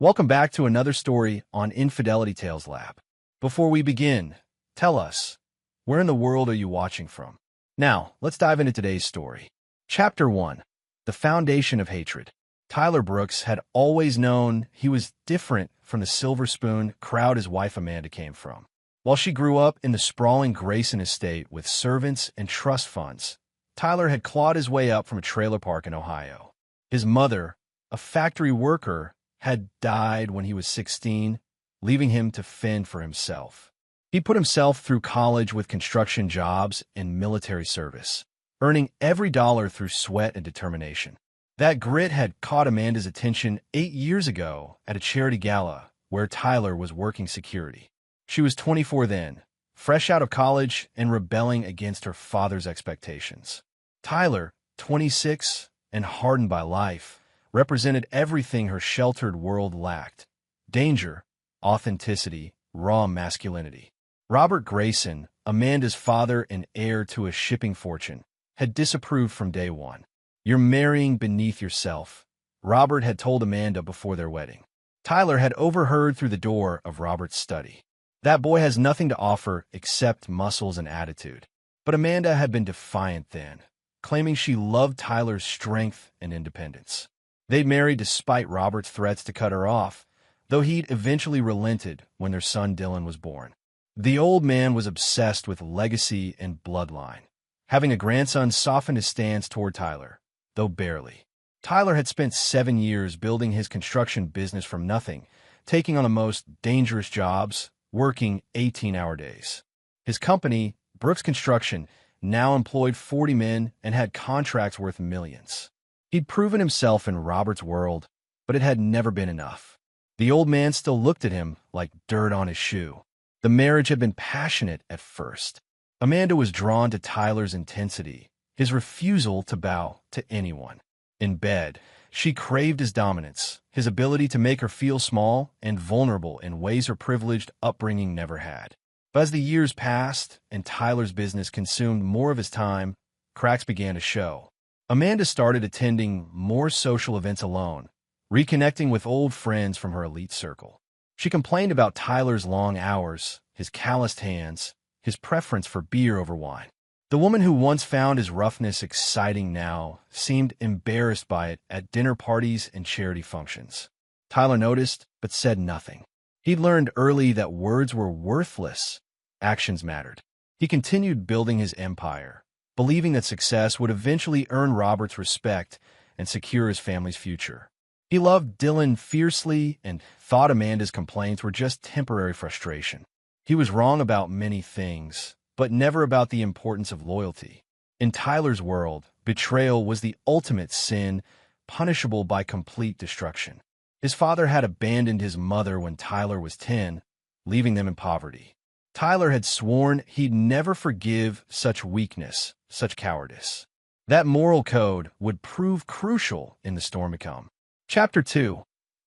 Welcome back to another story on Infidelity Tales Lab. Before we begin, tell us, where in the world are you watching from? Now, let's dive into today's story. Chapter 1. The Foundation of Hatred. Tyler Brooks had always known he was different from the silver spoon crowd his wife Amanda came from. While she grew up in the sprawling Grayson estate with servants and trust funds, Tyler had clawed his way up from a trailer park in Ohio. His mother, a factory worker, had died when he was 16, leaving him to fend for himself. He put himself through college with construction jobs and military service, earning every dollar through sweat and determination. That grit had caught Amanda's attention 8 years ago at a charity gala where Tyler was working security. She was 24 then, fresh out of college and rebelling against her father's expectations. Tyler, 26 and hardened by life, represented everything her sheltered world lacked: danger, authenticity, raw masculinity. Robert Grayson, Amanda's father and heir to a shipping fortune, had disapproved from day one. "You're marrying beneath yourself," Robert had told Amanda before their wedding. Tyler had overheard through the door of Robert's study. "That boy has nothing to offer except muscles and attitude." But Amanda had been defiant then, claiming she loved Tyler's strength and independence. They'd married despite Robert's threats to cut her off, though he'd eventually relented when their son Dylan was born. The old man was obsessed with legacy and bloodline. Having a grandson softened his stance toward Tyler, though barely. Tyler had spent 7 years building his construction business from nothing, taking on the most dangerous jobs, working 18-hour days. His company, Brooks Construction, now employed 40 men and had contracts worth millions. He'd proven himself in Robert's world, but it had never been enough. The old man still looked at him like dirt on his shoe. The marriage had been passionate at first. Amanda was drawn to Tyler's intensity, his refusal to bow to anyone. In bed, she craved his dominance, his ability to make her feel small and vulnerable in ways her privileged upbringing never had. But as the years passed and Tyler's business consumed more of his time, cracks began to show. Amanda started attending more social events alone, reconnecting with old friends from her elite circle. She complained about Tyler's long hours, his calloused hands, his preference for beer over wine. The woman who once found his roughness exciting now seemed embarrassed by it at dinner parties and charity functions. Tyler noticed, but said nothing. He'd learned early that words were worthless, actions mattered. He continued building his empire, believing that success would eventually earn Robert's respect and secure his family's future. He loved Dylan fiercely and thought Amanda's complaints were just temporary frustration. He was wrong about many things, but never about the importance of loyalty. In Tyler's world, betrayal was the ultimate sin, punishable by complete destruction. His father had abandoned his mother when Tyler was 10, leaving them in poverty. Tyler had sworn he'd never forgive such weakness, such cowardice. That moral code would prove crucial in the storm to come. Chapter 2.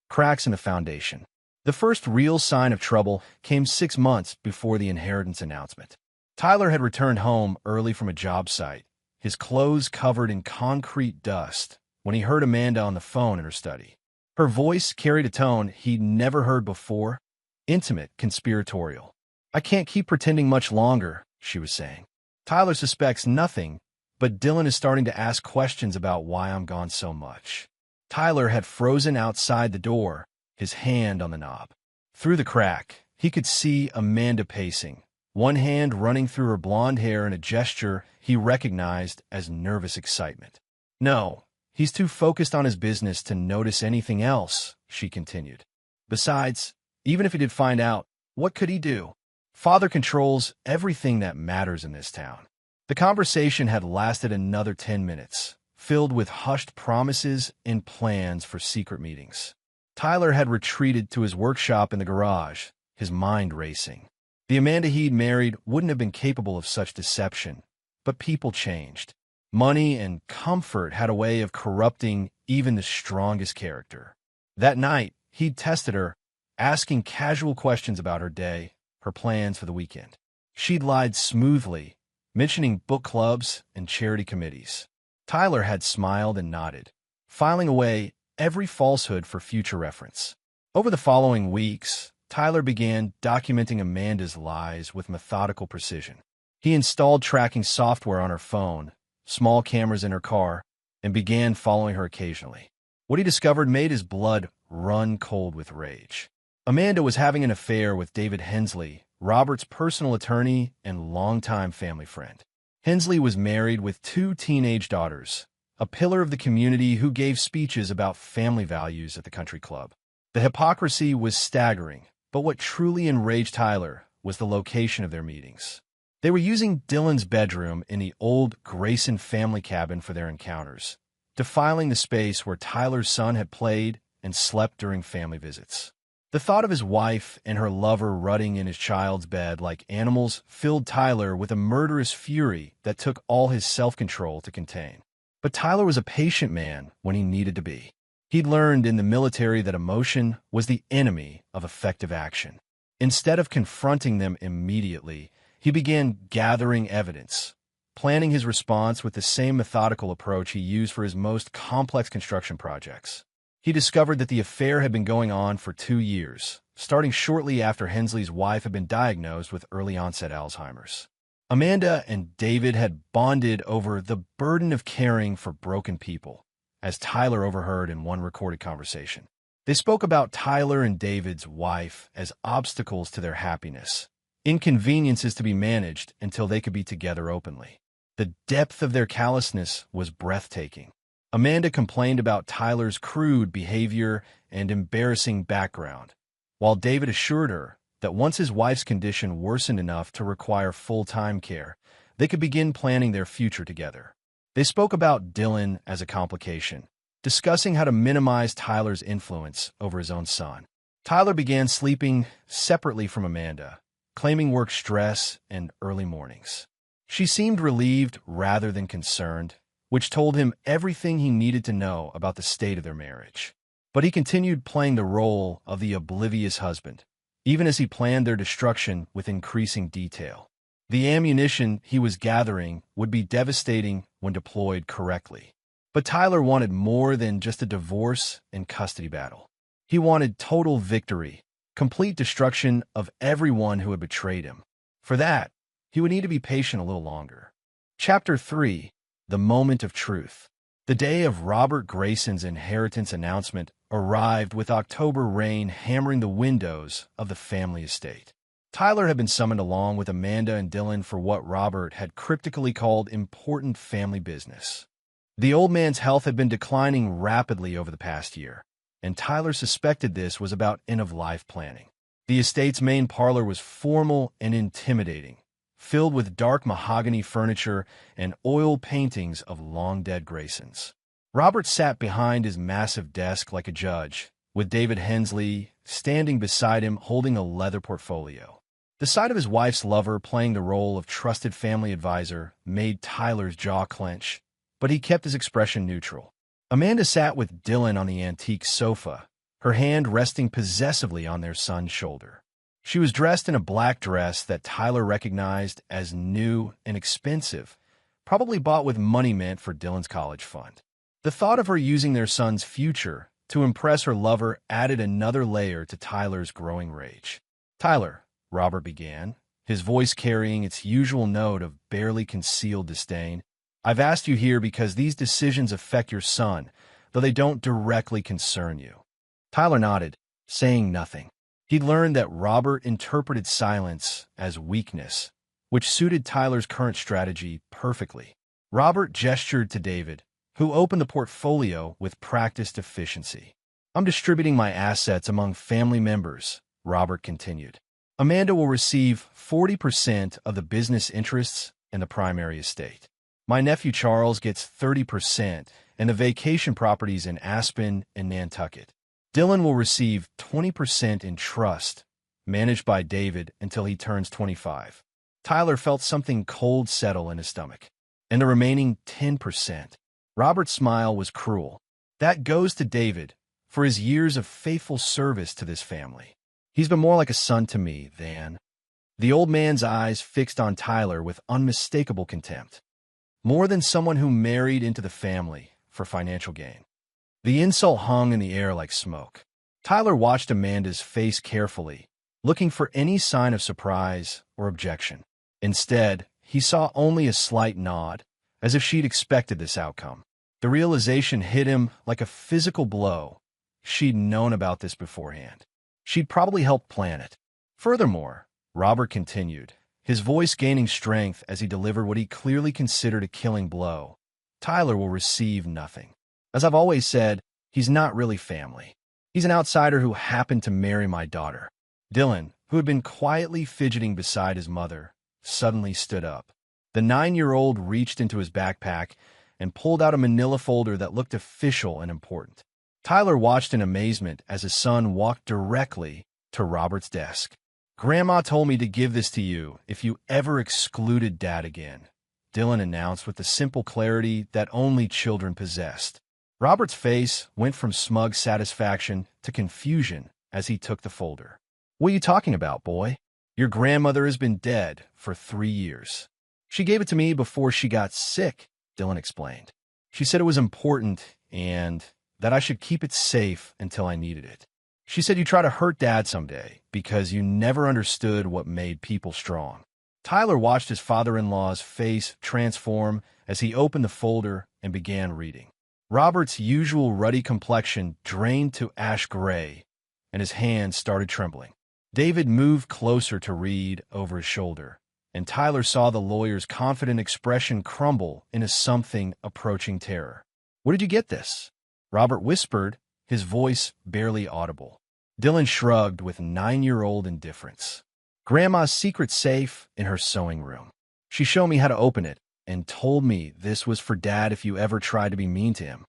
Cracks in the Foundation. The first real sign of trouble came 6 months before the inheritance announcement. Tyler had returned home early from a job site, his clothes covered in concrete dust, when he heard Amanda on the phone in her study. Her voice carried a tone he'd never heard before, intimate, conspiratorial. "I can't keep pretending much longer," she was saying. "Tyler suspects nothing, but Dylan is starting to ask questions about why I'm gone so much." Tyler had frozen outside the door, his hand on the knob. Through the crack, he could see Amanda pacing, one hand running through her blonde hair in a gesture he recognized as nervous excitement. "No, he's too focused on his business to notice anything else," she continued. "Besides, even if he did find out, what could he do? Father controls everything that matters in this town." The conversation had lasted another 10 minutes, filled with hushed promises and plans for secret meetings. Tyler had retreated to his workshop in the garage, his mind racing. The Amanda he'd married wouldn't have been capable of such deception, but people changed. Money and comfort had a way of corrupting even the strongest character. That night, he'd tested her, asking casual questions about her day, her plans for the weekend. She'd lied smoothly, mentioning book clubs and charity committees. Tyler had smiled and nodded, filing away every falsehood for future reference. Over the following weeks, Tyler began documenting Amanda's lies with methodical precision. He installed tracking software on her phone, small cameras in her car, and began following her occasionally. What he discovered made his blood run cold with rage. Amanda was having an affair with David Hensley, Robert's personal attorney and longtime family friend. Hensley was married with 2 teenage daughters, a pillar of the community who gave speeches about family values at the country club. The hypocrisy was staggering, but what truly enraged Tyler was the location of their meetings. They were using Dylan's bedroom in the old Grayson family cabin for their encounters, defiling the space where Tyler's son had played and slept during family visits. The thought of his wife and her lover rutting in his child's bed like animals filled Tyler with a murderous fury that took all his self-control to contain. But Tyler was a patient man when he needed to be. He'd learned in the military that emotion was the enemy of effective action. Instead of confronting them immediately, he began gathering evidence, planning his response with the same methodical approach he used for his most complex construction projects. He discovered that the affair had been going on for 2 years, starting shortly after Hensley's wife had been diagnosed with early-onset Alzheimer's. Amanda and David had bonded over the burden of caring for broken people, as Tyler overheard in one recorded conversation. They spoke about Tyler and David's wife as obstacles to their happiness, inconveniences to be managed until they could be together openly. The depth of their callousness was breathtaking. Amanda complained about Tyler's crude behavior and embarrassing background, while David assured her that once his wife's condition worsened enough to require full-time care, they could begin planning their future together. They spoke about Dylan as a complication, discussing how to minimize Tyler's influence over his own son. Tyler began sleeping separately from Amanda, claiming work stress and early mornings. She seemed relieved rather than concerned, which told him everything he needed to know about the state of their marriage. But he continued playing the role of the oblivious husband, even as he planned their destruction with increasing detail. The ammunition he was gathering would be devastating when deployed correctly. But Tyler wanted more than just a divorce and custody battle. He wanted total victory, complete destruction of everyone who had betrayed him. For that, he would need to be patient a little longer. Chapter 3. The Moment of Truth. The day of Robert Grayson's inheritance announcement arrived with October rain hammering the windows of the family estate. Tyler had been summoned along with Amanda and Dylan for what Robert had cryptically called important family business. The old man's health had been declining rapidly over the past year, and Tyler suspected this was about end-of-life planning. The estate's main parlor was formal and intimidating, filled with dark mahogany furniture and oil paintings of long-dead Graysons. Robert sat behind his massive desk like a judge, with David Hensley standing beside him holding a leather portfolio. The sight of his wife's lover playing the role of trusted family advisor made Tyler's jaw clench, but he kept his expression neutral. Amanda sat with Dylan on the antique sofa, her hand resting possessively on their son's shoulder. She was dressed in a black dress that Tyler recognized as new and expensive, probably bought with money meant for Dylan's college fund. The thought of her using their son's future to impress her lover added another layer to Tyler's growing rage. "Tyler," Robert began, his voice carrying its usual note of barely concealed disdain, "I've asked you here because these decisions affect your son, though they don't directly concern you." Tyler nodded, saying nothing. He'd learned that Robert interpreted silence as weakness, which suited Tyler's current strategy perfectly. Robert gestured to David, who opened the portfolio with practiced efficiency. "I'm distributing my assets among family members," Robert continued. "Amanda will receive 40% of the business interests in the primary estate. My nephew Charles gets 30% and the vacation properties in Aspen and Nantucket. Dylan will receive 20% in trust, managed by David until he turns 25. Tyler felt something cold settle in his stomach. And the remaining 10%. Robert's smile was cruel. "That goes to David for his years of faithful service to this family. He's been more like a son to me than—" The old man's eyes fixed on Tyler with unmistakable contempt. "More than someone who married into the family for financial gain." The insult hung in the air like smoke. Tyler watched Amanda's face carefully, looking for any sign of surprise or objection. Instead, he saw only a slight nod, as if she'd expected this outcome. The realization hit him like a physical blow. She'd known about this beforehand. She'd probably helped plan it. Furthermore, Robert continued, his voice gaining strength as he delivered what he clearly considered a killing blow. Tyler will receive nothing. As I've always said, he's not really family. He's an outsider who happened to marry my daughter. Dylan, who had been quietly fidgeting beside his mother, suddenly stood up. The 9-year-old reached into his backpack and pulled out a manila folder that looked official and important. Tyler watched in amazement as his son walked directly to Robert's desk. "Grandma told me to give this to you if you ever excluded Dad again," Dylan announced with the simple clarity that only children possessed. Robert's face went from smug satisfaction to confusion as he took the folder. "What are you talking about, boy? Your grandmother has been dead for 3 years. She gave it to me before she got sick," Dylan explained. "She said it was important and that I should keep it safe until I needed it. She said you try to hurt Dad someday because you never understood what made people strong." Tyler watched his father-in-law's face transform as he opened the folder and began reading. Robert's usual ruddy complexion drained to ash gray, and his hands started trembling. David moved closer to read over his shoulder, and Tyler saw the lawyer's confident expression crumble into something approaching terror. "Where did you get this?" Robert whispered, his voice barely audible. Dylan shrugged with 9-year-old indifference. "Grandma's secret safe in her sewing room. She showed me how to open it and told me this was for Dad if you ever tried to be mean to him."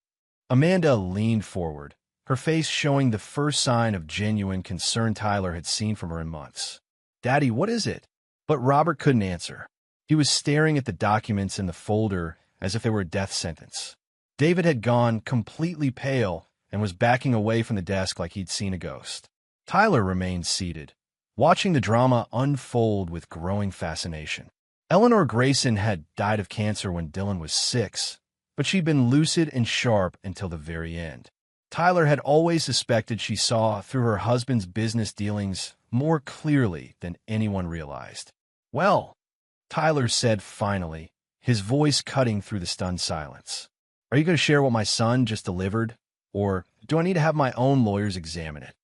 Amanda leaned forward, her face showing the first sign of genuine concern Tyler had seen from her in months. "Daddy, what is it?" But Robert couldn't answer. He was staring at the documents in the folder as if they were a death sentence. David had gone completely pale and was backing away from the desk like he'd seen a ghost. Tyler remained seated, watching the drama unfold with growing fascination. Eleanor Grayson had died of cancer when Dylan was 6, but she'd been lucid and sharp until the very end. Tyler had always suspected she saw through her husband's business dealings more clearly than anyone realized. "Well," Tyler said finally, his voice cutting through the stunned silence. "Are you going to share what my son just delivered, or do I need to have my own lawyers examine it?"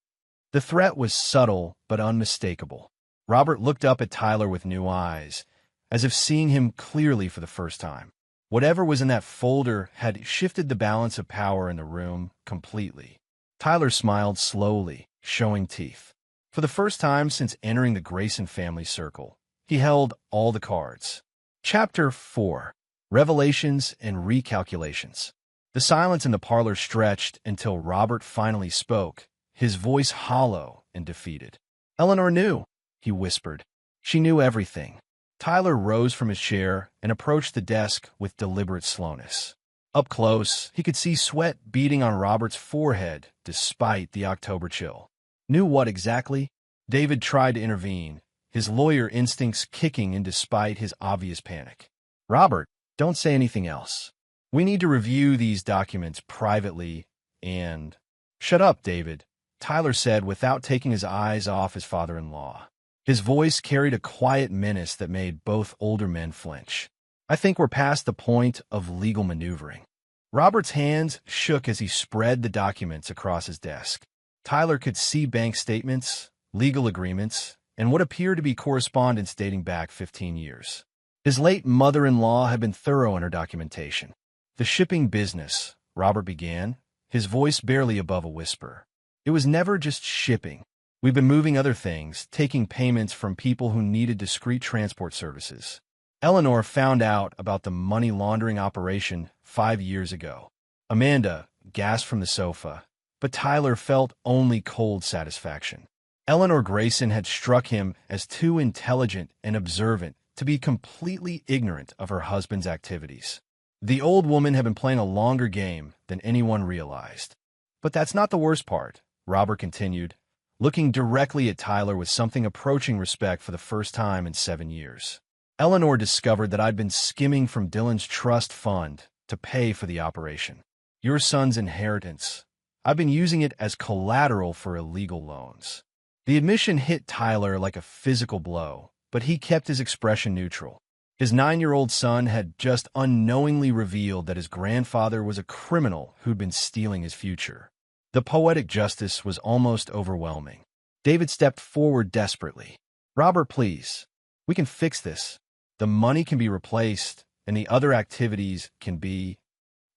The threat was subtle but unmistakable. Robert looked up at Tyler with new eyes, as if seeing him clearly for the first time. Whatever was in that folder had shifted the balance of power in the room completely. Tyler smiled slowly, showing teeth. For the first time since entering the Grayson family circle, he held all the cards. Chapter 4. Revelations and Recalculations. The silence in the parlor stretched until Robert finally spoke, his voice hollow and defeated. "Eleanor knew," he whispered. "She knew everything." Tyler rose from his chair and approached the desk with deliberate slowness. Up close, he could see sweat beading on Robert's forehead despite the October chill. "Knew what exactly?" David tried to intervene, his lawyer instincts kicking in despite his obvious panic. "Robert, don't say anything else. We need to review these documents privately and—" "Shut up, David," Tyler said without taking his eyes off his father-in-law. His voice carried a quiet menace that made both older men flinch. "I think we're past the point of legal maneuvering." Robert's hands shook as he spread the documents across his desk. Tyler could see bank statements, legal agreements, and what appeared to be correspondence dating back 15 years. His late mother-in-law had been thorough in her documentation. "The shipping business," Robert began, his voice barely above a whisper. "It was never just shipping. We've been moving other things, taking payments from people who needed discreet transport services. Eleanor found out about the money laundering operation 5 years ago." Amanda gasped from the sofa, but Tyler felt only cold satisfaction. Eleanor Grayson had struck him as too intelligent and observant to be completely ignorant of her husband's activities. The old woman had been playing a longer game than anyone realized. "But that's not the worst part," Robert continued, looking directly at Tyler with something approaching respect for the first time in 7 years. "Eleanor discovered that I'd been skimming from Dylan's trust fund to pay for the operation. Your son's inheritance. I've been using it as collateral for illegal loans. The admission hit Tyler like a physical blow, but he kept his expression neutral. His 9-year-old son had just unknowingly revealed that his grandfather was a criminal who'd been stealing his future. The poetic justice was almost overwhelming. David stepped forward desperately. "Robert, please. We can fix this. The money can be replaced, and the other activities can be—"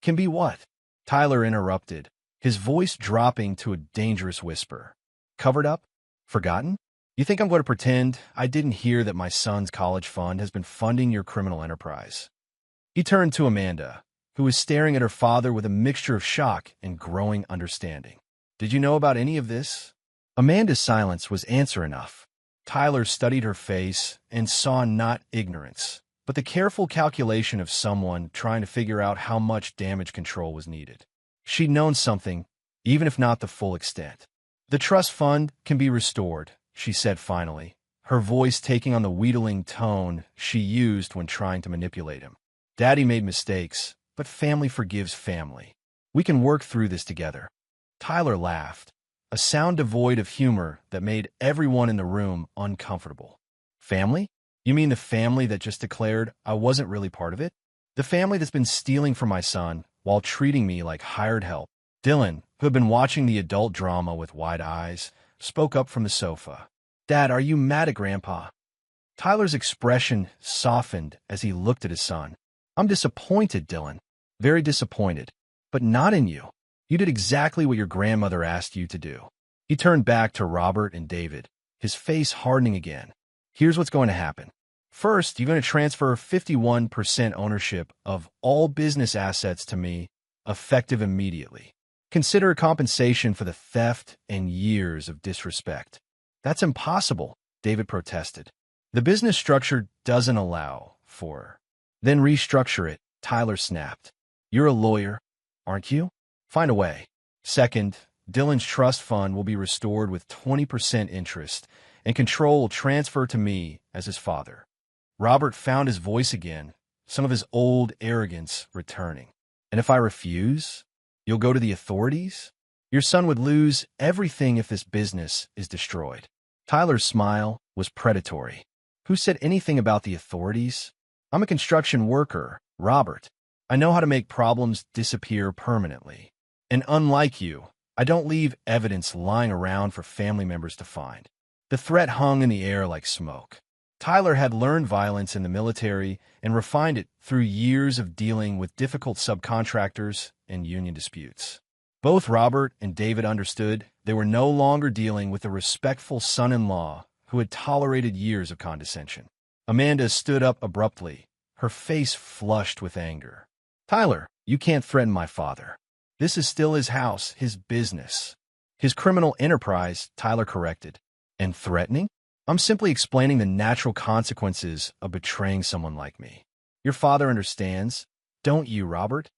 "Can be what?" Tyler interrupted, his voice dropping to a dangerous whisper. "Covered up? Forgotten? You think I'm going to pretend I didn't hear that my son's college fund has been funding your criminal enterprise?" He turned to Amanda, who was staring at her father with a mixture of shock and growing understanding. "Did you know about any of this?" Amanda's silence was answer enough. Tyler studied her face and saw not ignorance, but the careful calculation of someone trying to figure out how much damage control was needed. She'd known something, even if not the full extent. "The trust fund can be restored," she said finally, her voice taking on the wheedling tone she used when trying to manipulate him. "Daddy made mistakes, but family forgives family. We can work through this together." Tyler laughed, a sound devoid of humor that made everyone in the room uncomfortable. "Family? You mean the family that just declared I wasn't really part of it? The family that's been stealing from my son while treating me like hired help?" Dylan, who had been watching the adult drama with wide eyes, spoke up from the sofa. "Dad, are you mad at Grandpa?" Tyler's expression softened as he looked at his son. "I'm disappointed, Dylan. Very disappointed. But not in you. You did exactly what your grandmother asked you to do." He turned back to Robert and David, his face hardening again. "Here's what's going to happen. First, you're going to transfer 51% ownership of all business assets to me, effective immediately. Consider a compensation for the theft and years of disrespect." "That's impossible," David protested. "The business structure doesn't allow for—" "Then restructure it," Tyler snapped. "You're a lawyer, aren't you? Find a way." "Second, Dylan's trust fund will be restored with 20% interest, and control will transfer to me as his father." Robert found his voice again, some of his old arrogance returning. "And if I refuse, you'll go to the authorities? Your son would lose everything if this business is destroyed." Tyler's smile was predatory. "Who said anything about the authorities? I'm a construction worker, Robert. I know how to make problems disappear permanently. And unlike you, I don't leave evidence lying around for family members to find." The threat hung in the air like smoke. Tyler had learned violence in the military and refined it through years of dealing with difficult subcontractors and union disputes. Both Robert and David understood they were no longer dealing with a respectful son-in-law who had tolerated years of condescension. Amanda stood up abruptly, her face flushed with anger. "Tyler, you can't threaten my father. This is still his house, his business." "His criminal enterprise," Tyler corrected. "And threatening? I'm simply explaining the natural consequences of betraying someone like me. Your father understands, don't you, Robert?"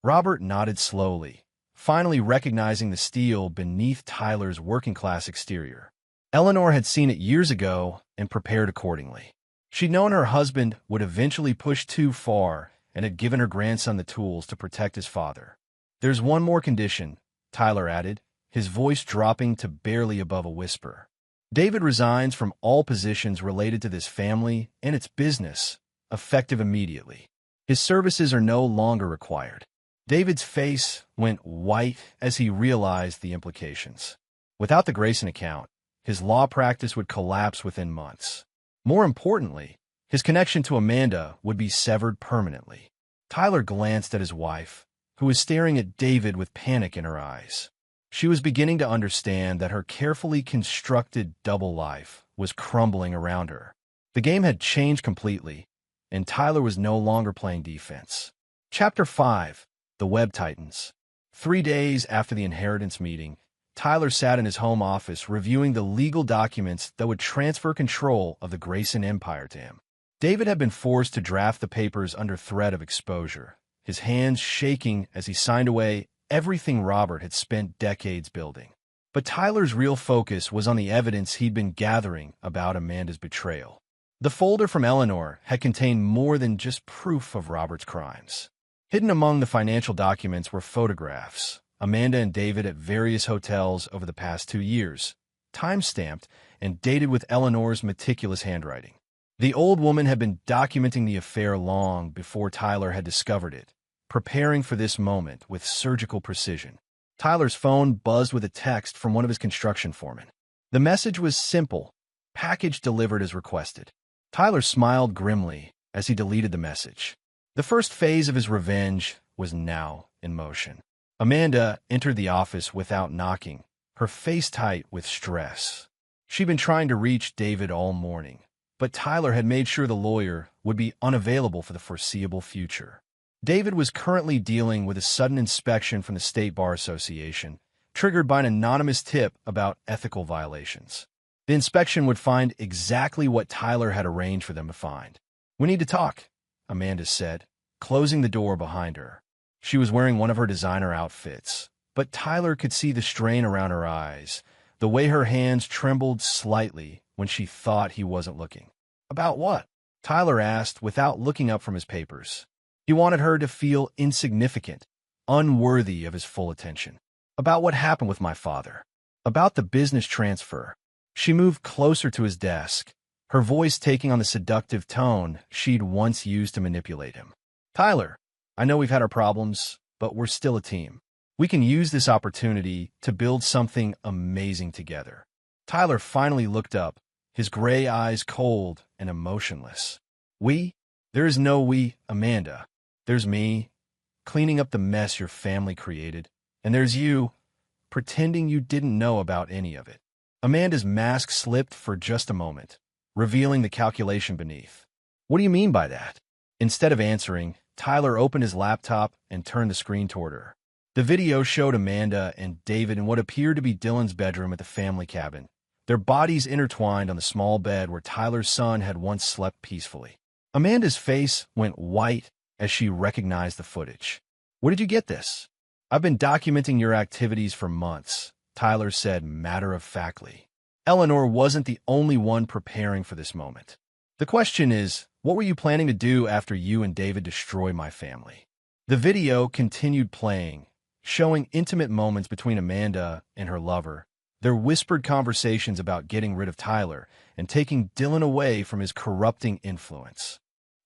Robert nodded slowly, finally recognizing the steel beneath Tyler's working-class exterior. Eleanor had seen it years ago and prepared accordingly. She'd known her husband would eventually push too far and had given her grandson the tools to protect his father. "There's one more condition," Tyler added, his voice dropping to barely above a whisper. "David resigns from all positions related to this family and its business, effective immediately. His services are no longer required." David's face went white as he realized the implications. Without the Grayson account, his law practice would collapse within months. More importantly, his connection to Amanda would be severed permanently. Tyler glanced at his wife, who was staring at David with panic in her eyes. She was beginning to understand that her carefully constructed double life was crumbling around her. The game had changed completely, and Tyler was no longer playing defense. Chapter 5. The Web Titans. 3 days after the inheritance meeting, Tyler sat in his home office reviewing the legal documents that would transfer control of the Grayson Empire to him. David had been forced to draft the papers under threat of exposure, his hands shaking as he signed away everything Robert had spent decades building. But Tyler's real focus was on the evidence he'd been gathering about Amanda's betrayal. The folder from Eleanor had contained more than just proof of Robert's crimes. Hidden among the financial documents were photographs, Amanda and David at various hotels over the past 2 years, time-stamped and dated with Eleanor's meticulous handwriting. The old woman had been documenting the affair long before Tyler had discovered it, preparing for this moment with surgical precision. Tyler's phone buzzed with a text from one of his construction foremen. The message was simple: package delivered as requested. Tyler smiled grimly as he deleted the message. The first phase of his revenge was now in motion. Amanda entered the office without knocking, her face tight with stress. She'd been trying to reach David all morning, but Tyler had made sure the lawyer would be unavailable for the foreseeable future. David was currently dealing with a sudden inspection from the State Bar Association, triggered by an anonymous tip about ethical violations. The inspection would find exactly what Tyler had arranged for them to find. "We need to talk," Amanda said, closing the door behind her. She was wearing one of her designer outfits, but Tyler could see the strain around her eyes, the way her hands trembled slightly when she thought he wasn't looking. "About what?" Tyler asked without looking up from his papers. He wanted her to feel insignificant, unworthy of his full attention. "About what happened with my father. About the business transfer." She moved closer to his desk, her voice taking on the seductive tone she'd once used to manipulate him. "Tyler, I know we've had our problems, but we're still a team. We can use this opportunity to build something amazing together." Tyler finally looked up, his gray eyes cold and emotionless. "We? There is no we, Amanda. There's me, cleaning up the mess your family created, and there's you, pretending you didn't know about any of it." Amanda's mask slipped for just a moment, revealing the calculation beneath. "What do you mean by that?" Instead of answering, Tyler opened his laptop and turned the screen toward her. The video showed Amanda and David in what appeared to be Dylan's bedroom at the family cabin, their bodies intertwined on the small bed where Tyler's son had once slept peacefully. Amanda's face went white as she recognized the footage. "Where did you get this?" "I've been documenting your activities for months," Tyler said matter-of-factly. Eleanor wasn't the only one preparing for this moment. "The question is, what were you planning to do after you and David destroy my family?" The video continued playing, showing intimate moments between Amanda and her lover, their whispered conversations about getting rid of Tyler and taking Dylan away from his corrupting influence.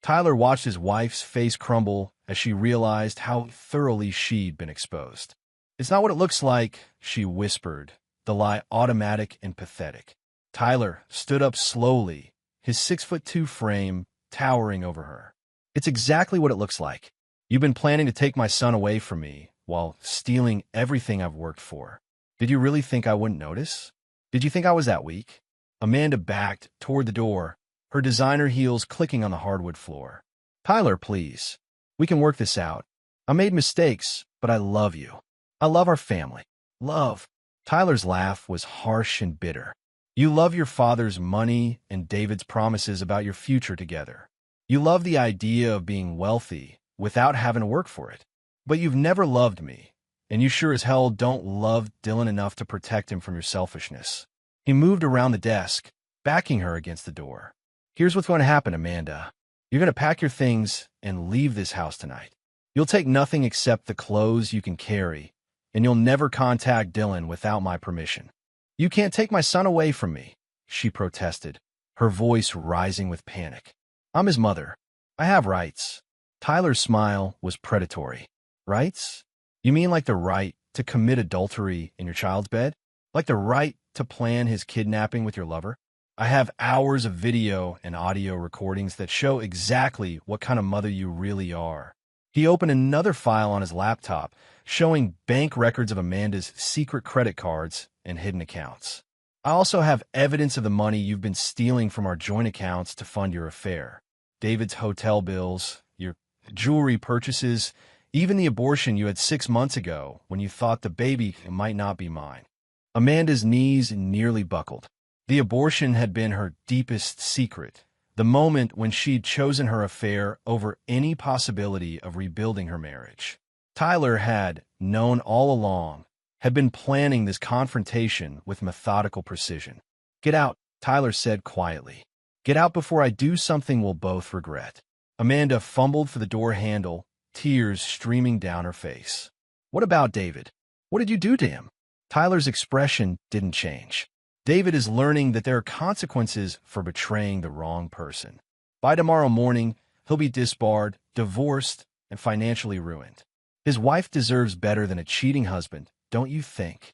Tyler watched his wife's face crumble as she realized how thoroughly she'd been exposed. "It's not what it looks like," she whispered, the lie automatic and pathetic. Tyler stood up slowly, his 6'2" frame towering over her. "It's exactly what it looks like. You've been planning to take my son away from me while stealing everything I've worked for. Did you really think I wouldn't notice? Did you think I was that weak?" Amanda backed toward the door, her designer heels clicking on the hardwood floor. "Tyler, please. We can work this out. I made mistakes, but I love you. I love our family. Love." Tyler's laugh was harsh and bitter. "You love your father's money and David's promises about your future together. You love the idea of being wealthy without having to work for it. But you've never loved me, and you sure as hell don't love Dylan enough to protect him from your selfishness." He moved around the desk, backing her against the door. "Here's what's going to happen, Amanda. You're going to pack your things and leave this house tonight. You'll take nothing except the clothes you can carry, and you'll never contact Dylan without my permission." "You can't take my son away from me," she protested, her voice rising with panic. "I'm his mother. I have rights." Tyler's smile was predatory. "Rights? You mean like the right to commit adultery in your child's bed? Like the right to plan his kidnapping with your lover? I have hours of video and audio recordings that show exactly what kind of mother you really are." He opened another file on his laptop, showing bank records of Amanda's secret credit cards and hidden accounts. "I also have evidence of the money you've been stealing from our joint accounts to fund your affair. David's hotel bills, your jewelry purchases, even the abortion you had 6 months ago when you thought the baby might not be mine." Amanda's knees nearly buckled. The abortion had been her deepest secret, the moment when she'd chosen her affair over any possibility of rebuilding her marriage. Tyler had known all along, had been planning this confrontation with methodical precision. "Get out," Tyler said quietly. "Get out before I do something we'll both regret." Amanda fumbled for the door handle, tears streaming down her face. "What about David?" What did you do to him? Tyler's expression didn't change. David is learning that there are consequences for betraying the wrong person. By tomorrow morning, he'll be disbarred, divorced, and financially ruined. His wife deserves better than a cheating husband, don't you think?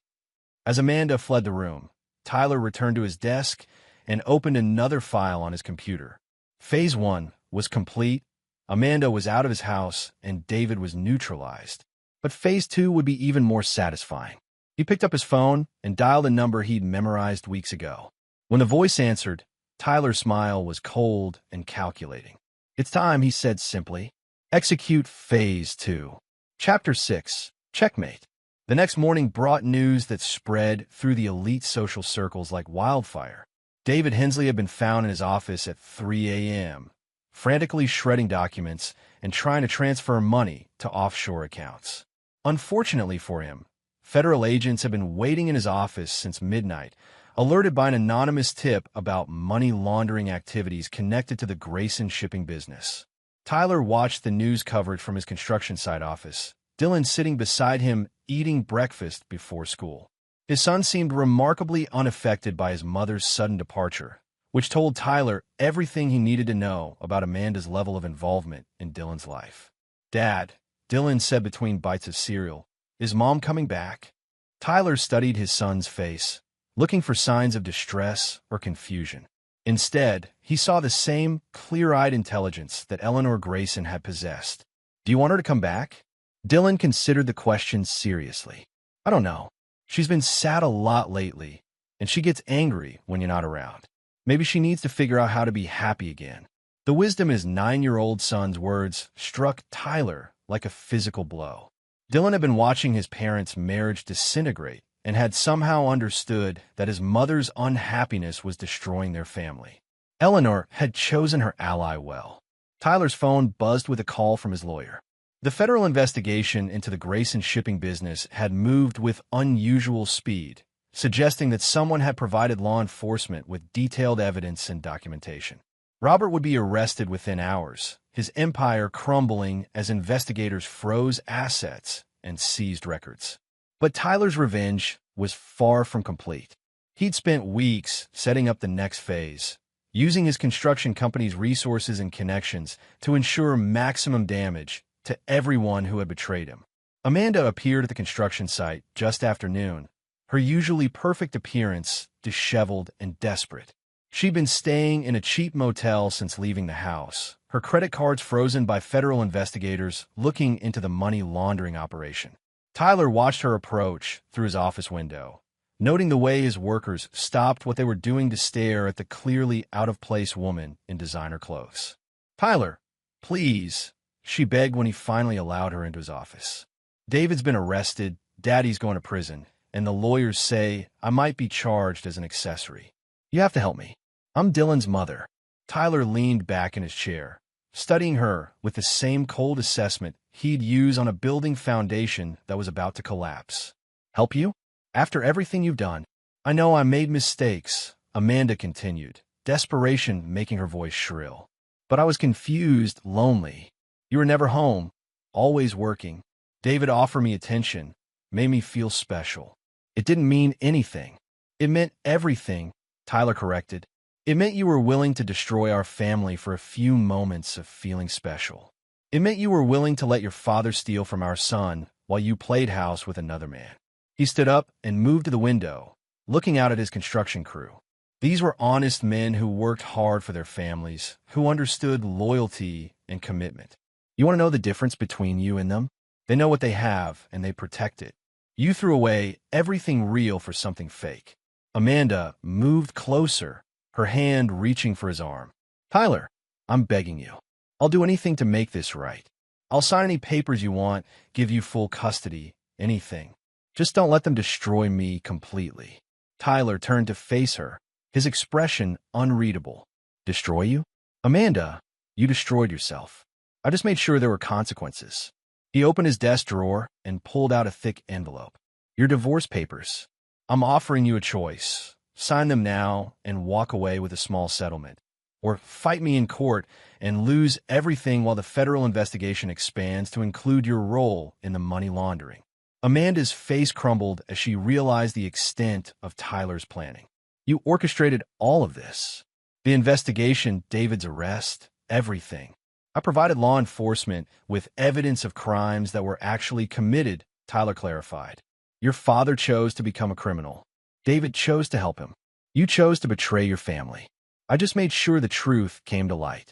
As Amanda fled the room, Tyler returned to his desk and opened another file on his computer. Phase 1 was complete, Amanda was out of his house, and David was neutralized. But Phase 2 would be even more satisfying. He picked up his phone and dialed a number he'd memorized weeks ago. When the voice answered, Tyler's smile was cold and calculating. "It's time," he said simply. "Execute Phase 2. Chapter 6. Checkmate." The next morning brought news that spread through the elite social circles like wildfire. David Hensley had been found in his office at 3 a.m., frantically shredding documents and trying to transfer money to offshore accounts. Unfortunately for him, federal agents had been waiting in his office since midnight, alerted by an anonymous tip about money laundering activities connected to the Grayson shipping business. Tyler watched the news coverage from his construction site office, Dylan sitting beside him eating breakfast before school. His son seemed remarkably unaffected by his mother's sudden departure, which told Tyler everything he needed to know about Amanda's level of involvement in Dylan's life. "Dad," Dylan said between bites of cereal, "is Mom coming back?" Tyler studied his son's face, looking for signs of distress or confusion. Instead, he saw the same clear-eyed intelligence that Eleanor Grayson had possessed. "Do you want her to come back?" Dylan considered the question seriously. "I don't know. She's been sad a lot lately, and she gets angry when you're not around. Maybe she needs to figure out how to be happy again." The wisdom in his 9-year-old son's words struck Tyler like a physical blow. Dylan had been watching his parents' marriage disintegrate and had somehow understood that his mother's unhappiness was destroying their family. Eleanor had chosen her ally well. Tyler's phone buzzed with a call from his lawyer. The federal investigation into the Grayson shipping business had moved with unusual speed, suggesting that someone had provided law enforcement with detailed evidence and documentation. Robert would be arrested within hours, his empire crumbling as investigators froze assets and seized records. But Tyler's revenge was far from complete. He'd spent weeks setting up the next phase, using his construction company's resources and connections to ensure maximum damage to everyone who had betrayed him. Amanda appeared at the construction site just after noon, her usually perfect appearance disheveled and desperate. She'd been staying in a cheap motel since leaving the house, her credit cards frozen by federal investigators looking into the money laundering operation. Tyler watched her approach through his office window, noting the way his workers stopped what they were doing to stare at the clearly out-of-place woman in designer clothes. "Tyler, please," she begged when he finally allowed her into his office. "David's been arrested, Daddy's going to prison, and the lawyers say I might be charged as an accessory. You have to help me. I'm Dylan's mother." Tyler leaned back in his chair, studying her with the same cold assessment he'd use on a building foundation that was about to collapse. "Help you? After everything you've done?" "I know I made mistakes," Amanda continued, desperation making her voice shrill. "But I was confused, lonely. You were never home, always working. David offered me attention, made me feel special. It didn't mean anything." "It meant everything," Tyler corrected. "It meant you were willing to destroy our family for a few moments of feeling special. It meant you were willing to let your father steal from our son while you played house with another man." He stood up and moved to the window, looking out at his construction crew. These were honest men who worked hard for their families, who understood loyalty and commitment. "You want to know the difference between you and them? They know what they have, and they protect it. You threw away everything real for something fake." Amanda moved closer, her hand reaching for his arm. "Tyler, I'm begging you. I'll do anything to make this right. I'll sign any papers you want, give you full custody, anything. Just don't let them destroy me completely." Tyler turned to face her, his expression unreadable. "Destroy you? Amanda, you destroyed yourself. I just made sure there were consequences." He opened his desk drawer and pulled out a thick envelope. "Your divorce papers. I'm offering you a choice. Sign them now and walk away with a small settlement. Or fight me in court and lose everything while the federal investigation expands to include your role in the money laundering." Amanda's face crumbled as she realized the extent of Tyler's planning. You orchestrated all of this. The investigation, David's arrest, everything. I provided law enforcement with evidence of crimes that were actually committed, Tyler clarified. Your father chose to become a criminal. David chose to help him. You chose to betray your family. I just made sure the truth came to light.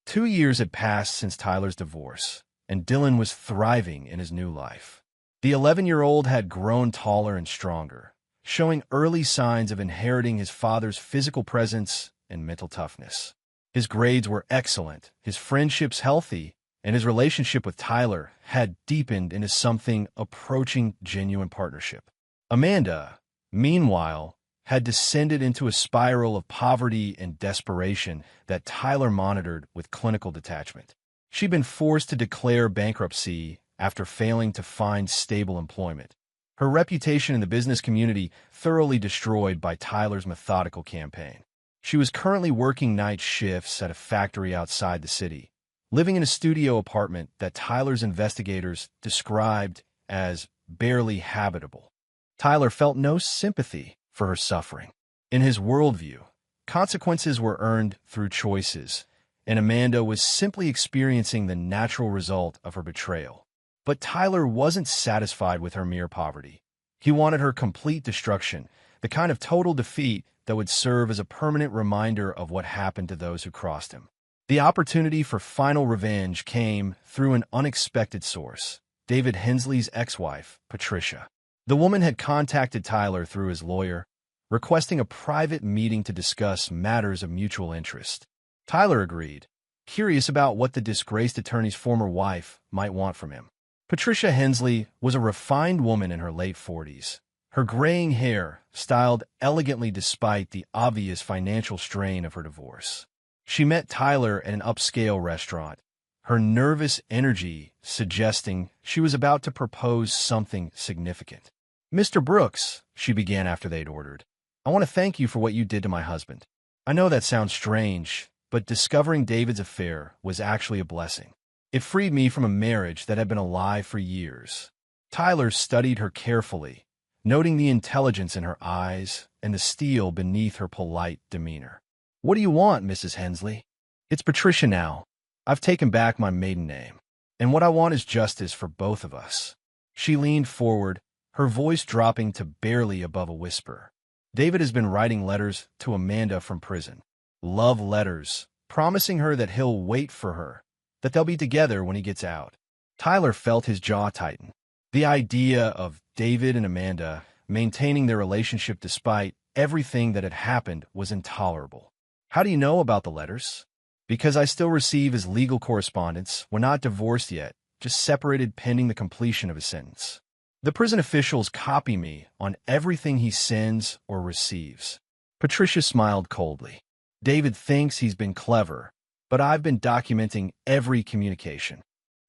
2 years had passed since Tyler's divorce, and Dylan was thriving in his new life. The 11-year-old had grown taller and stronger, showing early signs of inheriting his father's physical presence and mental toughness. His grades were excellent, his friendships healthy, and his relationship with Tyler had deepened into something approaching genuine partnership. Amanda, meanwhile, had descended into a spiral of poverty and desperation that Tyler monitored with clinical detachment. She'd been forced to declare bankruptcy after failing to find stable employment. Her reputation in the business community thoroughly destroyed by Tyler's methodical campaign. She was currently working night shifts at a factory outside the city, living in a studio apartment that Tyler's investigators described as barely habitable. Tyler felt no sympathy for her suffering. In his worldview, consequences were earned through choices, and Amanda was simply experiencing the natural result of her betrayal. But Tyler wasn't satisfied with her mere poverty. He wanted her complete destruction, the kind of total defeat that would serve as a permanent reminder of what happened to those who crossed him. The opportunity for final revenge came through an unexpected source, David Hensley's ex-wife, Patricia. The woman had contacted Tyler through his lawyer, requesting a private meeting to discuss matters of mutual interest. Tyler agreed, curious about what the disgraced attorney's former wife might want from him. Patricia Hensley was a refined woman in her late 40s, her graying hair styled elegantly despite the obvious financial strain of her divorce. She met Tyler at an upscale restaurant, her nervous energy suggesting she was about to propose something significant. Mr. Brooks, she began after they'd ordered, I want to thank you for what you did to my husband. I know that sounds strange, but discovering David's affair was actually a blessing. It freed me from a marriage that had been alive for years. Tyler studied her carefully, noting the intelligence in her eyes and the steel beneath her polite demeanor. What do you want, Mrs. Hensley? It's Patricia now. I've taken back my maiden name. And what I want is justice for both of us. She leaned forward, her voice dropping to barely above a whisper. David has been writing letters to Amanda from prison. Love letters, promising her that he'll wait for her, that they'll be together when he gets out. Tyler felt his jaw tighten. The idea of David and Amanda maintaining their relationship despite everything that had happened was intolerable. How do you know about the letters? Because I still receive his legal correspondence. We're not divorced yet, just separated pending the completion of his sentence. The prison officials copy me on everything he sends or receives. Patricia smiled coldly. David thinks he's been clever, but I've been documenting every communication.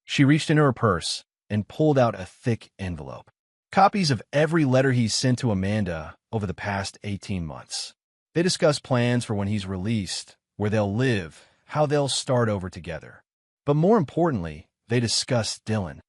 She reached into her purse and pulled out a thick envelope. Copies of every letter he's sent to Amanda over the past 18 months. They discuss plans for when he's released, where they'll live, how they'll start over together. But more importantly, they discuss Dylan.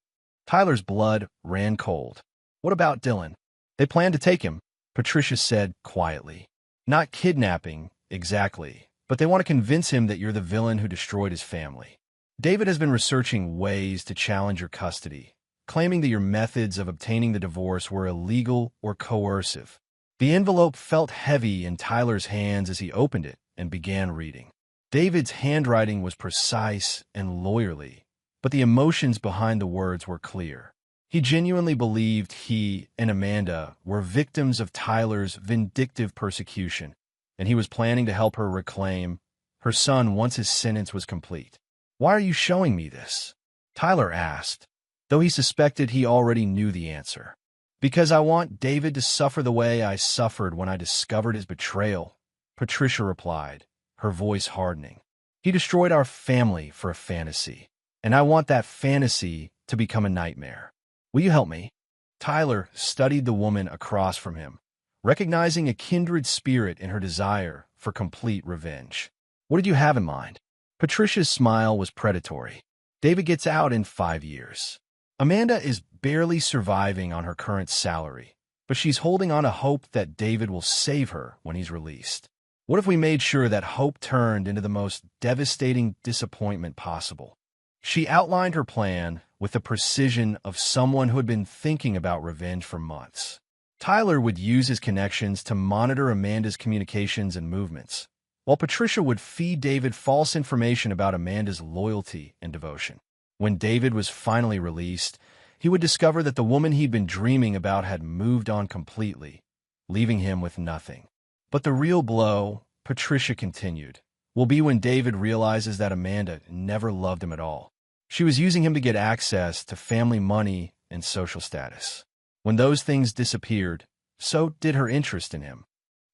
Tyler's blood ran cold. What about Dylan? They plan to take him, Patricia said quietly. Not kidnapping, exactly, but they want to convince him that you're the villain who destroyed his family. David has been researching ways to challenge your custody, claiming that your methods of obtaining the divorce were illegal or coercive. The envelope felt heavy in Tyler's hands as he opened it and began reading. David's handwriting was precise and lawyerly, but the emotions behind the words were clear. He genuinely believed he and Amanda were victims of Tyler's vindictive persecution, and he was planning to help her reclaim her son once his sentence was complete. Why are you showing me this? Tyler asked, though he suspected he already knew the answer. Because I want David to suffer the way I suffered when I discovered his betrayal, Patricia replied, her voice hardening. He destroyed our family for a fantasy, and I want that fantasy to become a nightmare. Will you help me? Tyler studied the woman across from him, recognizing a kindred spirit in her desire for complete revenge. What did you have in mind? Patricia's smile was predatory. David gets out in 5 years. Amanda is barely surviving on her current salary, but she's holding on to hope that David will save her when he's released. What if we made sure that hope turned into the most devastating disappointment possible? She outlined her plan with the precision of someone who had been thinking about revenge for months. Tyler would use his connections to monitor Amanda's communications and movements, while Patricia would feed David false information about Amanda's loyalty and devotion. When David was finally released, he would discover that the woman he'd been dreaming about had moved on completely, leaving him with nothing. But the real blow, Patricia continued, will be when David realizes that Amanda never loved him at all. She was using him to get access to family money and social status. When those things disappeared, so did her interest in him.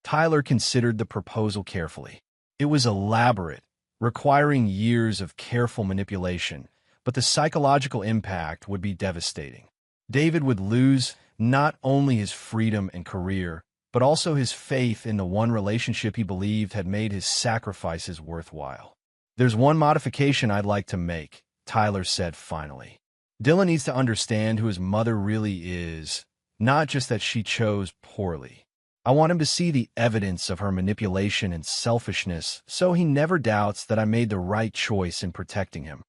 Tyler considered the proposal carefully. It was elaborate, requiring years of careful manipulation, but the psychological impact would be devastating. David would lose not only his freedom and career, but also his faith in the one relationship he believed had made his sacrifices worthwhile. "There's one modification I'd like to make," Tyler said finally. "Dylan needs to understand who his mother really is, not just that she chose poorly. I want him to see the evidence of her manipulation and selfishness so he never doubts that I made the right choice in protecting him."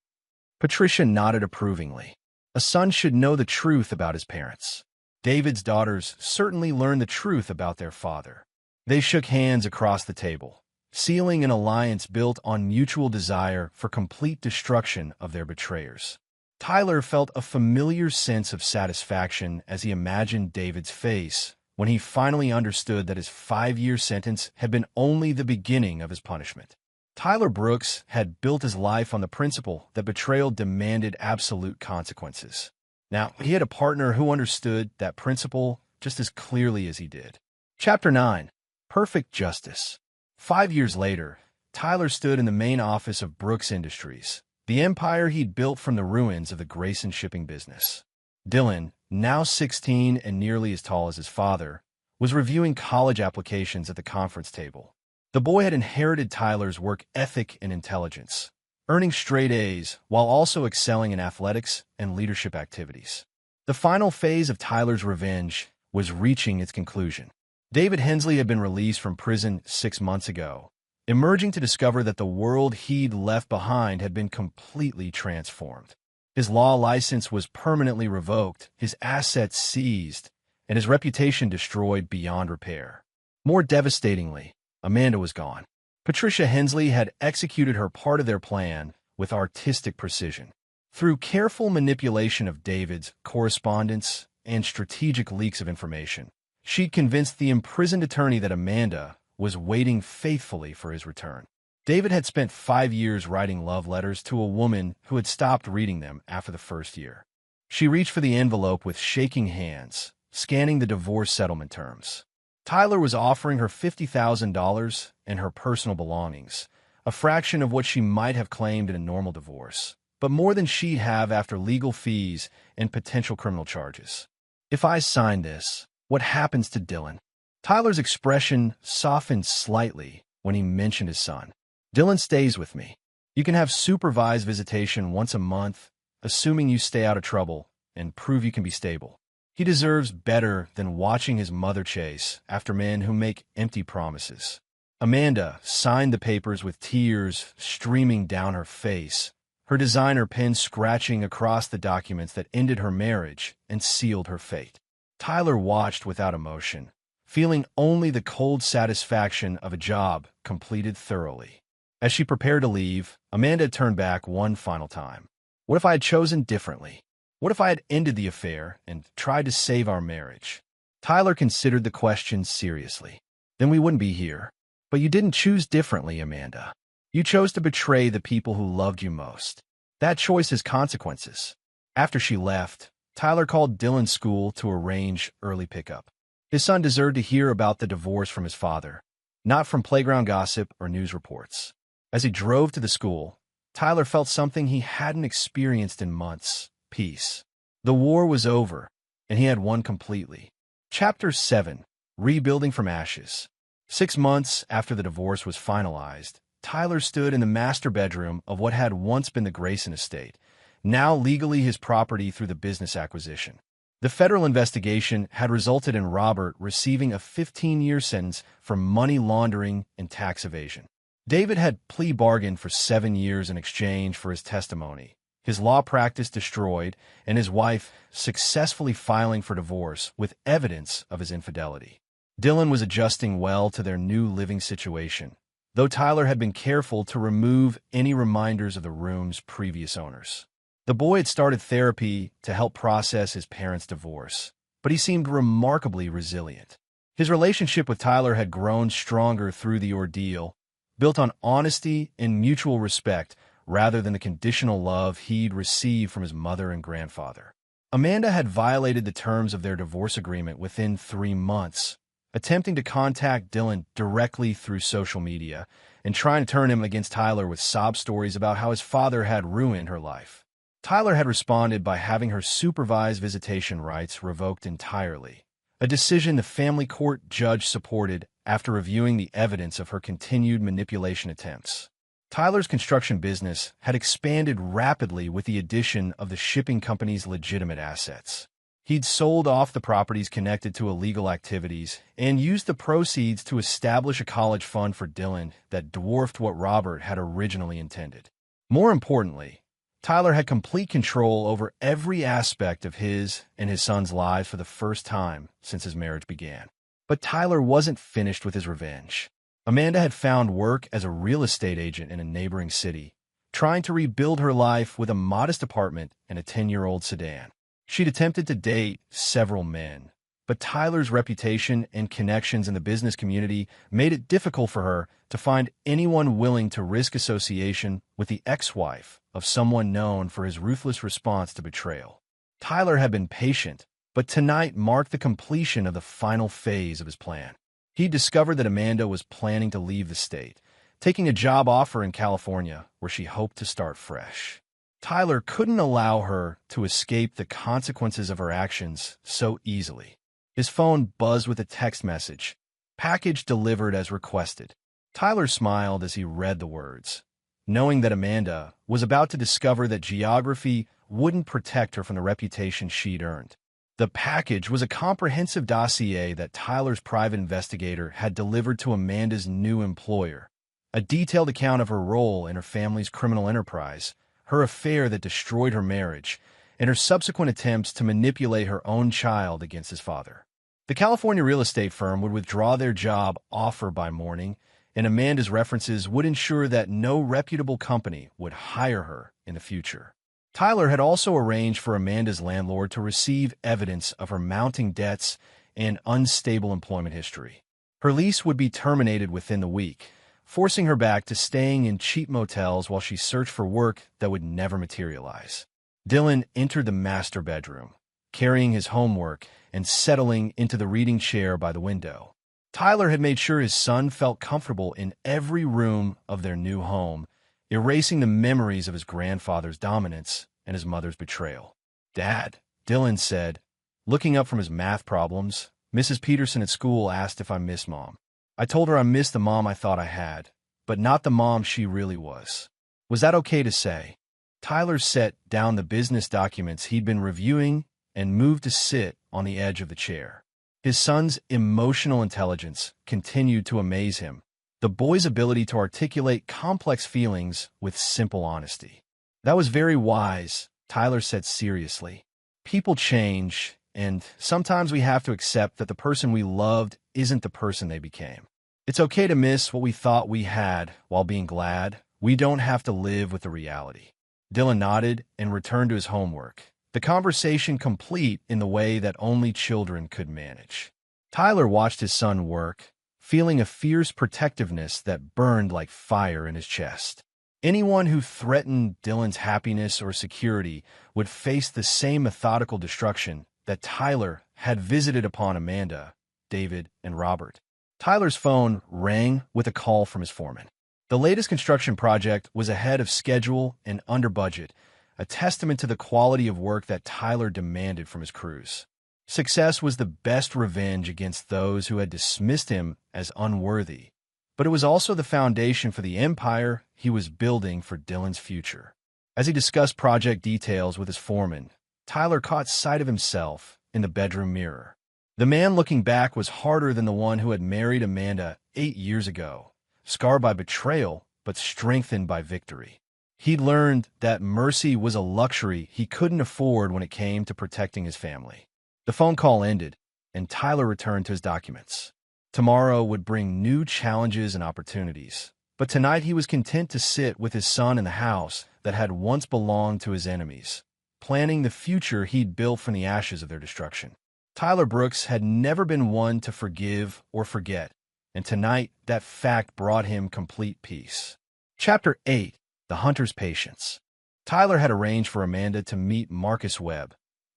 Patricia nodded approvingly. A son should know the truth about his parents. David's daughters certainly learned the truth about their father. They shook hands across the table, sealing an alliance built on mutual desire for complete destruction of their betrayers. Tyler felt a familiar sense of satisfaction as he imagined David's face when he finally understood that his 5-year sentence had been only the beginning of his punishment. Tyler Brooks had built his life on the principle that betrayal demanded absolute consequences. Now, he had a partner who understood that principle just as clearly as he did. Chapter 9. Perfect Justice. 5 years later, Tyler stood in the main office of Brooks Industries, the empire he'd built from the ruins of the Grayson shipping business. Dylan, now 16 and nearly as tall as his father, was reviewing college applications at the conference table. The boy had inherited Tyler's work ethic and intelligence, earning straight A's while also excelling in athletics and leadership activities. The final phase of Tyler's revenge was reaching its conclusion. David Hensley had been released from prison 6 months ago, emerging to discover that the world he'd left behind had been completely transformed. His law license was permanently revoked, his assets seized, and his reputation destroyed beyond repair. More devastatingly, Amanda was gone. Patricia Hensley had executed her part of their plan with artistic precision. Through careful manipulation of David's correspondence and strategic leaks of information, she'd convinced the imprisoned attorney that Amanda was waiting faithfully for his return. David had spent 5 years writing love letters to a woman who had stopped reading them after the first year. She reached for the envelope with shaking hands, scanning the divorce settlement terms. Tyler was offering her $50,000 and her personal belongings, a fraction of what she might have claimed in a normal divorce, but more than she'd have after legal fees and potential criminal charges. "If I sign this, what happens to Dylan?" Tyler's expression softened slightly when he mentioned his son. "Dylan stays with me. You can have supervised visitation once a month, assuming you stay out of trouble and prove you can be stable. He deserves better than watching his mother chase after men who make empty promises." Amanda signed the papers with tears streaming down her face, her designer pen scratching across the documents that ended her marriage and sealed her fate. Tyler watched without emotion, feeling only the cold satisfaction of a job completed thoroughly. As she prepared to leave, Amanda turned back one final time. What if I had chosen differently? What if I had ended the affair and tried to save our marriage? Tyler considered the question seriously. Then we wouldn't be here. But you didn't choose differently, Amanda. You chose to betray the people who loved you most. That choice has consequences. After she left, Tyler called Dylan's school to arrange early pickup. His son deserved to hear about the divorce from his father, not from playground gossip or news reports. As he drove to the school, Tyler felt something he hadn't experienced in months. Peace. The war was over, and he had won completely. Chapter 7. Rebuilding from Ashes. 6 months after the divorce was finalized, Tyler stood in the master bedroom of what had once been the Grayson estate, now legally his property through the business acquisition. The federal investigation had resulted in Robert receiving a 15-year sentence for money laundering and tax evasion. David had plea bargained for 7 years in exchange for his testimony, his law practice destroyed, and his wife successfully filing for divorce with evidence of his infidelity. Dylan was adjusting well to their new living situation, though Tyler had been careful to remove any reminders of the room's previous owners. The boy had started therapy to help process his parents' divorce, but he seemed remarkably resilient. His relationship with Tyler had grown stronger through the ordeal, built on honesty and mutual respect rather than the conditional love he'd received from his mother and grandfather. Amanda had violated the terms of their divorce agreement within 3 months, attempting to contact Dylan directly through social media and trying to turn him against Tyler with sob stories about how his father had ruined her life. Tyler had responded by having her supervised visitation rights revoked entirely, a decision the family court judge supported after reviewing the evidence of her continued manipulation attempts. Tyler's construction business had expanded rapidly with the addition of the shipping company's legitimate assets. He'd sold off the properties connected to illegal activities and used the proceeds to establish a college fund for Dylan that dwarfed what Robert had originally intended. More importantly, Tyler had complete control over every aspect of his and his son's lives for the first time since his marriage began. But Tyler wasn't finished with his revenge. Amanda had found work as a real estate agent in a neighboring city, trying to rebuild her life with a modest apartment and a 10-year-old sedan. She'd attempted to date several men, but Tyler's reputation and connections in the business community made it difficult for her to find anyone willing to risk association with the ex-wife of someone known for his ruthless response to betrayal. Tyler had been patient, but tonight marked the completion of the final phase of his plan. He discovered that Amanda was planning to leave the state, taking a job offer in California where she hoped to start fresh. Tyler couldn't allow her to escape the consequences of her actions so easily. His phone buzzed with a text message, "Package delivered as requested." Tyler smiled as he read the words, knowing that Amanda was about to discover that geography wouldn't protect her from the reputation she'd earned. The package was a comprehensive dossier that Tyler's private investigator had delivered to Amanda's new employer, a detailed account of her role in her family's criminal enterprise, her affair that destroyed her marriage, and her subsequent attempts to manipulate her own child against his father. The California real estate firm would withdraw their job offer by morning, and Amanda's references would ensure that no reputable company would hire her in the future. Tyler had also arranged for Amanda's landlord to receive evidence of her mounting debts and unstable employment history. Her lease would be terminated within the week, forcing her back to staying in cheap motels while she searched for work that would never materialize. Dylan entered the master bedroom, carrying his homework and settling into the reading chair by the window. Tyler had made sure his son felt comfortable in every room of their new home, erasing the memories of his grandfather's dominance and his mother's betrayal. "Dad," Dylan said, looking up from his math problems. "Mrs. Peterson at school asked if I miss Mom. I told her I missed the mom I thought I had, but not the mom she really was. Was that okay to say?" Tyler set down the business documents he'd been reviewing and moved to sit on the edge of the chair. His son's emotional intelligence continued to amaze him, the boy's ability to articulate complex feelings with simple honesty. "That was very wise," Tyler said seriously. "People change, and sometimes we have to accept that the person we loved isn't the person they became. It's okay to miss what we thought we had while being glad we don't have to live with the reality." Dylan nodded and returned to his homework, the conversation complete in the way that only children could manage. Tyler watched his son work, feeling a fierce protectiveness that burned like fire in his chest. Anyone who threatened Dylan's happiness or security would face the same methodical destruction that Tyler had visited upon Amanda, David, and Robert. Tyler's phone rang with a call from his foreman. The latest construction project was ahead of schedule and under budget, a testament to the quality of work that Tyler demanded from his crews. Success was the best revenge against those who had dismissed him as unworthy, but it was also the foundation for the empire he was building for Dylan's future. As he discussed project details with his foreman, Tyler caught sight of himself in the bedroom mirror. The man looking back was harder than the one who had married Amanda 8 years ago, scarred by betrayal but strengthened by victory. He'd learned that mercy was a luxury he couldn't afford when it came to protecting his family. The phone call ended, and Tyler returned to his documents. Tomorrow would bring new challenges and opportunities, but tonight he was content to sit with his son in the house that had once belonged to his enemies, planning the future he'd built from the ashes of their destruction. Tyler Brooks had never been one to forgive or forget, and tonight that fact brought him complete peace. Chapter 8. The Hunter's Patience. Tyler had arranged for Amanda to meet Marcus Webb,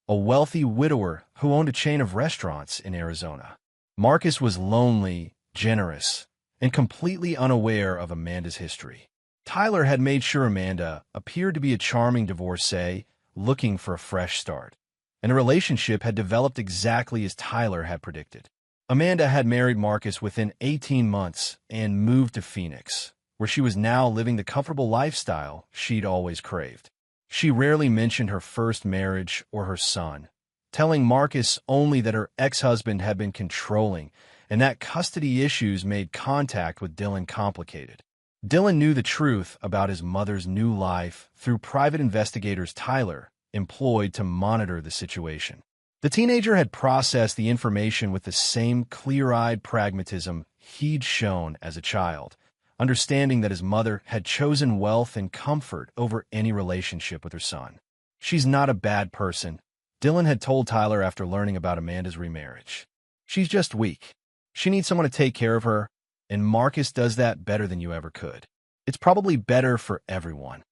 a wealthy widower who owned a chain of restaurants in Arizona. Marcus was lonely, generous, and completely unaware of Amanda's history. Tyler had made sure Amanda appeared to be a charming divorcee looking for a fresh start, and the relationship had developed exactly as Tyler had predicted. Amanda had married Marcus within 18 months and moved to Phoenix, where she was now living the comfortable lifestyle she'd always craved. She rarely mentioned her first marriage or her son, telling Marcus only that her ex-husband had been controlling and that custody issues made contact with Dylan complicated. Dylan knew the truth about his mother's new life through private investigators Tyler employed to monitor the situation. The teenager had processed the information with the same clear-eyed pragmatism he'd shown as a child, understanding that his mother had chosen wealth and comfort over any relationship with her son. "She's not a bad person," Dylan had told Tyler after learning about Amanda's remarriage. "She's just weak. She needs someone to take care of her, and Marcus does that better than you ever could. It's probably better for everyone."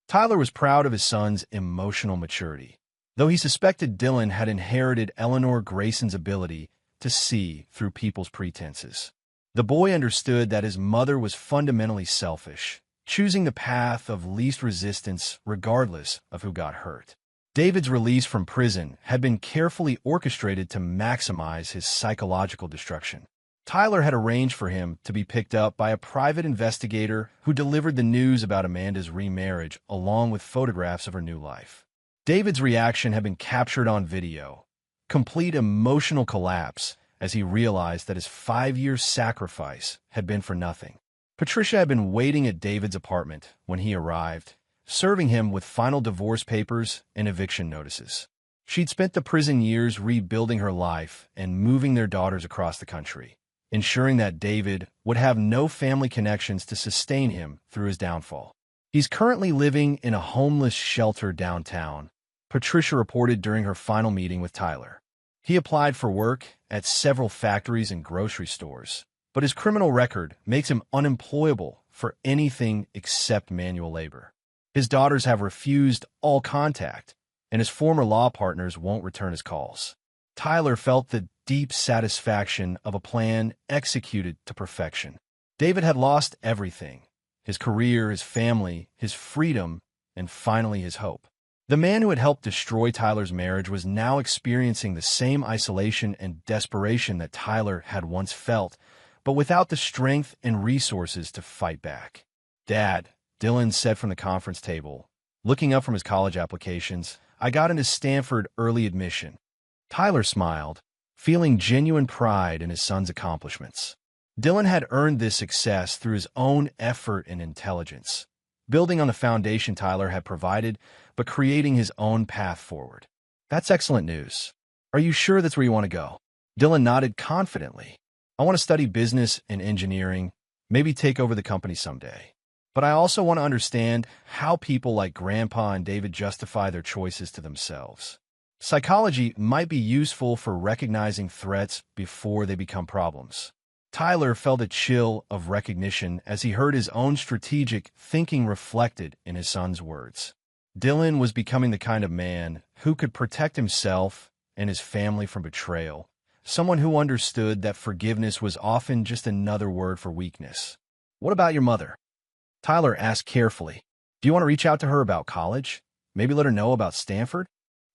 Tyler was proud of his son's emotional maturity, though he suspected Dylan had inherited Eleanor Grayson's ability to see through people's pretenses. The boy understood that his mother was fundamentally selfish, choosing the path of least resistance regardless of who got hurt. David's release from prison had been carefully orchestrated to maximize his psychological destruction. Tyler had arranged for him to be picked up by a private investigator who delivered the news about Amanda's remarriage along with photographs of her new life. David's reaction had been captured on video, complete emotional collapse as he realized that his 5-year sacrifice had been for nothing. Patricia had been waiting at David's apartment when he arrived, serving him with final divorce papers and eviction notices. She'd spent the prison years rebuilding her life and moving their daughters across the country, ensuring that David would have no family connections to sustain him through his downfall. "He's currently living in a homeless shelter downtown," Patricia reported during her final meeting with Tyler. "He applied for work at several factories and grocery stores, but his criminal record makes him unemployable for anything except manual labor. His daughters have refused all contact, and his former law partners won't return his calls." Tyler felt the deep satisfaction of a plan executed to perfection. David had lost everything: his career, his family, his freedom, and finally his hope. The man who had helped destroy Tyler's marriage was now experiencing the same isolation and desperation that Tyler had once felt, but without the strength and resources to fight back. "Dad," Dylan said from the conference table, looking up from his college applications, "I got into Stanford early admission." Tyler smiled, feeling genuine pride in his son's accomplishments. Dylan had earned this success through his own effort and intelligence, building on the foundation Tyler had provided, but creating his own path forward. "That's excellent news. Are you sure that's where you want to go?" Dylan nodded confidently. "I want to study business and engineering, maybe take over the company someday. But I also want to understand how people like Grandpa and David justify their choices to themselves. Psychology might be useful for recognizing threats before they become problems." Tyler felt a chill of recognition as he heard his own strategic thinking reflected in his son's words. Dylan was becoming the kind of man who could protect himself and his family from betrayal, someone who understood that forgiveness was often just another word for weakness. "What about your mother?" Tyler asked carefully. "Do you want to reach out to her about college? Maybe let her know about Stanford?"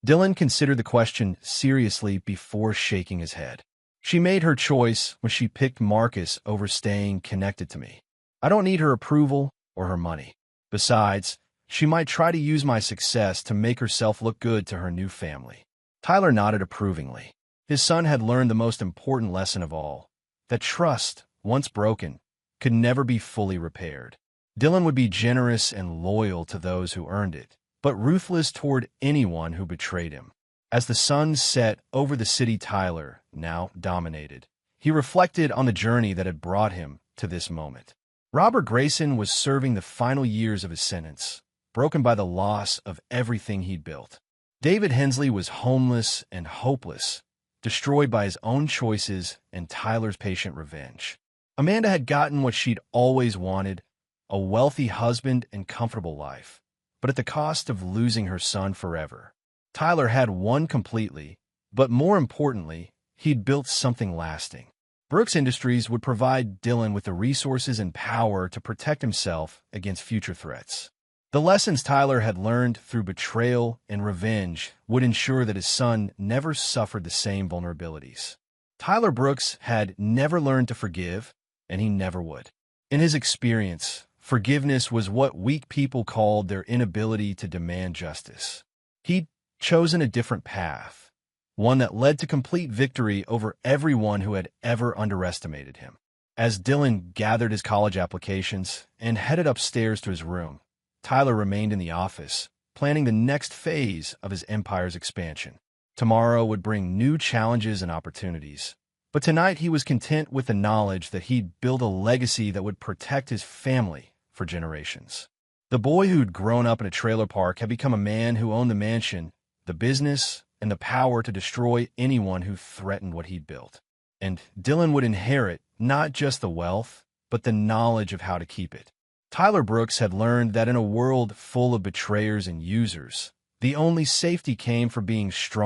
Dylan considered the question seriously before shaking his head. "She made her choice when she picked Marcus over staying connected to me. I don't need her approval or her money. Besides, She might try to use my success to make herself look good to her new family. Tyler nodded approvingly. His son had learned the most important lesson of all, that trust, once broken, could never be fully repaired. Dylan would be generous and loyal to those who earned it, but ruthless toward anyone who betrayed him. As the sun set over the city Tyler now dominated, he reflected on the journey that had brought him to this moment. Robert Grayson was serving the final years of his sentence, broken by the loss of everything he'd built. David Hensley was homeless and hopeless, destroyed by his own choices and Tyler's patient revenge. Amanda had gotten what she'd always wanted, a wealthy husband and comfortable life, but at the cost of losing her son forever. Tyler had won completely, but more importantly, he'd built something lasting. Brooks Industries would provide Dylan with the resources and power to protect himself against future threats. The lessons Tyler had learned through betrayal and revenge would ensure that his son never suffered the same vulnerabilities. Tyler Brooks had never learned to forgive, and he never would. In his experience, forgiveness was what weak people called their inability to demand justice. He'd chosen a different path, one that led to complete victory over everyone who had ever underestimated him. As Dylan gathered his college applications and headed upstairs to his room, Tyler remained in the office, planning the next phase of his empire's expansion. Tomorrow would bring new challenges and opportunities, but tonight he was content with the knowledge that he'd built a legacy that would protect his family for generations. The boy who'd grown up in a trailer park had become a man who owned the mansion, the business, and the power to destroy anyone who threatened what he'd built. And Dylan would inherit not just the wealth, but the knowledge of how to keep it. Tyler Brooks had learned that in a world full of betrayers and users, the only safety came from being strong